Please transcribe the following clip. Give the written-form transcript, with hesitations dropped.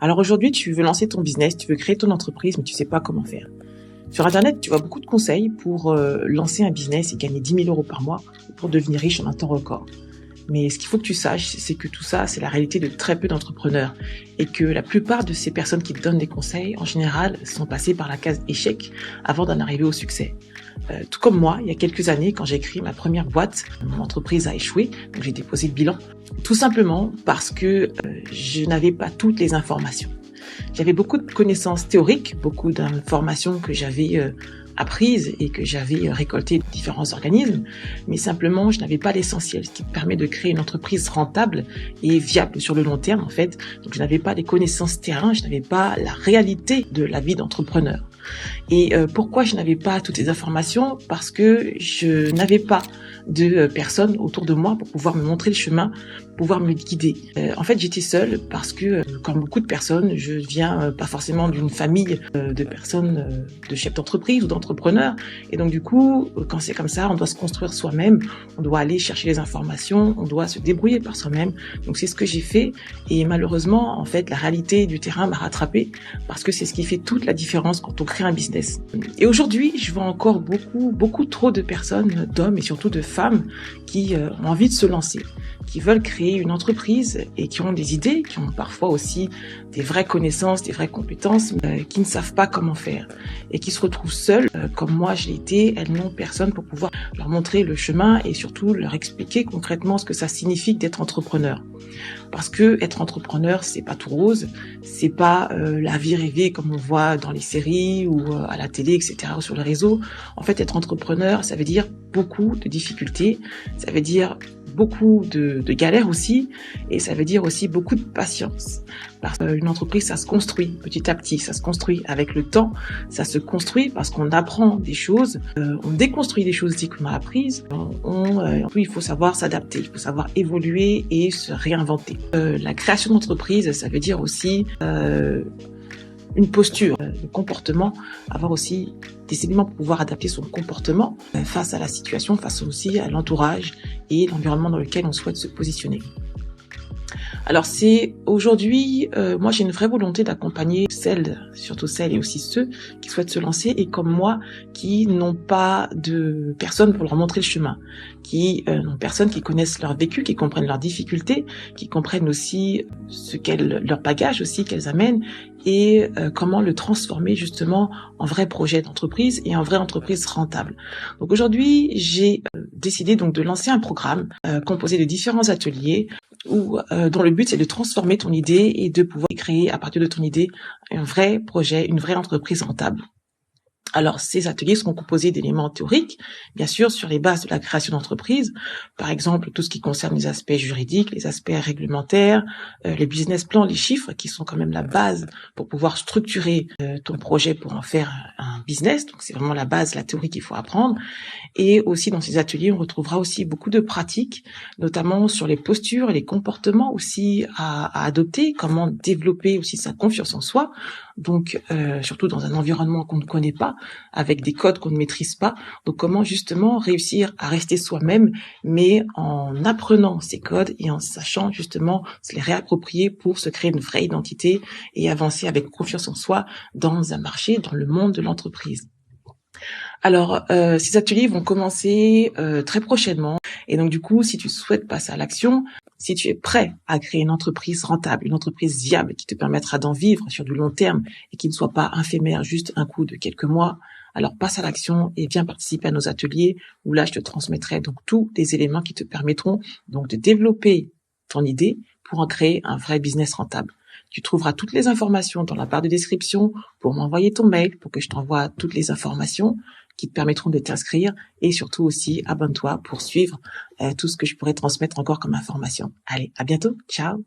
Alors aujourd'hui, tu veux lancer ton business, tu veux créer ton entreprise, mais tu sais pas comment faire. Sur Internet, tu vois beaucoup de conseils pour lancer un business et gagner 10 000 euros par mois pour devenir riche en un temps record. Mais ce qu'il faut que tu saches, c'est que tout ça, c'est la réalité de très peu d'entrepreneurs et que la plupart de ces personnes qui te donnent des conseils, en général, sont passées par la case échec avant d'en arriver au succès. Tout comme moi, il y a quelques années, quand j'ai créé ma première boîte, mon entreprise a échoué, donc j'ai déposé le bilan, tout simplement parce que je n'avais pas toutes les informations. J'avais beaucoup de connaissances théoriques, beaucoup d'informations que j'avais apprises et que j'avais récoltées de différents organismes, mais simplement, je n'avais pas l'essentiel, ce qui me permet de créer une entreprise rentable et viable sur le long terme, en fait. Donc, je n'avais pas les connaissances terrain, je n'avais pas la réalité de la vie d'entrepreneur. Et pourquoi je n'avais pas toutes les informations? Parce que je n'avais pas de personnes autour de moi pour pouvoir me montrer le chemin, pouvoir me guider. En fait, j'étais seule parce que, comme beaucoup de personnes, je viens pas forcément d'une famille de personnes, de chefs d'entreprise ou d'entrepreneurs. Et donc, du coup, quand c'est comme ça, on doit se construire soi-même, on doit aller chercher les informations, on doit se débrouiller par soi-même. Donc, c'est ce que j'ai fait. Et malheureusement, en fait, la réalité du terrain m'a rattrapée parce que c'est ce qui fait toute la différence quand on crée un business. Et aujourd'hui, je vois encore beaucoup trop de personnes, d'hommes et surtout de femmes qui ont envie de se lancer, qui veulent créer une entreprise et qui ont des idées, qui ont parfois aussi des vraies connaissances, des vraies compétences, mais qui ne savent pas comment faire et qui se retrouvent seules, comme moi je l'ai été. Elles n'ont personne pour pouvoir leur montrer le chemin et surtout leur expliquer concrètement ce que ça signifie d'être entrepreneur. Parce que être entrepreneur, c'est pas tout rose, c'est pas la vie rêvée comme on voit dans les séries ou à la télé, etc., ou sur les réseaux. En fait, être entrepreneur, ça veut dire beaucoup de difficultés, ça veut dire beaucoup de galères aussi, et ça veut dire aussi beaucoup de patience. Parce qu'une entreprise, ça se construit petit à petit, ça se construit avec le temps, ça se construit parce qu'on apprend des choses, on déconstruit des choses aussi qu'on a apprises, il faut savoir s'adapter, il faut savoir évoluer et se réinventer. La création d'entreprise, ça veut dire aussi une posture, le comportement, avoir aussi des éléments pour pouvoir adapter son comportement face à la situation, face aussi à l'entourage et l'environnement dans lequel on souhaite se positionner. Alors c'est aujourd'hui, moi j'ai une vraie volonté d'accompagner surtout celles et aussi ceux qui souhaitent se lancer et comme moi, qui n'ont pas de personne pour leur montrer le chemin, qui n'ont personne qui connaissent leur vécu, qui comprennent leurs difficultés, qui comprennent aussi leur bagage aussi qu'elles amènent et comment le transformer justement en vrai projet d'entreprise et en vraie entreprise rentable. Donc aujourd'hui, j'ai décidé donc de lancer un programme composé de différents ateliers dont le but c'est de transformer ton idée et de pouvoir créer à partir de ton idée un vrai projet, une vraie entreprise rentable. Alors, ces ateliers seront composés d'éléments théoriques, bien sûr, sur les bases de la création d'entreprise. Par exemple, tout ce qui concerne les aspects juridiques, les aspects réglementaires, les business plans, les chiffres, qui sont quand même la base pour pouvoir structurer ton projet pour en faire un business. Donc, c'est vraiment la base, la théorie qu'il faut apprendre. Et aussi, dans ces ateliers, on retrouvera aussi beaucoup de pratiques, notamment sur les postures et les comportements aussi à adopter, comment développer aussi sa confiance en soi. Donc, surtout dans un environnement qu'on ne connaît pas, avec des codes qu'on ne maîtrise pas. Donc, comment justement réussir à rester soi-même, mais en apprenant ces codes et en sachant justement se les réapproprier pour se créer une vraie identité et avancer avec confiance en soi dans un marché, dans le monde de l'entreprise. Alors, ces ateliers vont commencer très prochainement. Et donc, du coup, si tu souhaites passer à l'action, si tu es prêt à créer une entreprise rentable, une entreprise viable qui te permettra d'en vivre sur du long terme et qui ne soit pas éphémère, juste un coup de quelques mois, alors passe à l'action et viens participer à nos ateliers où là, je te transmettrai donc tous les éléments qui te permettront donc de développer ton idée pour en créer un vrai business rentable. Tu trouveras toutes les informations dans la barre de description pour m'envoyer ton mail pour que je t'envoie toutes les informations qui te permettront de t'inscrire et surtout aussi abonne-toi pour suivre tout ce que je pourrais transmettre encore comme information. Allez, à bientôt. Ciao.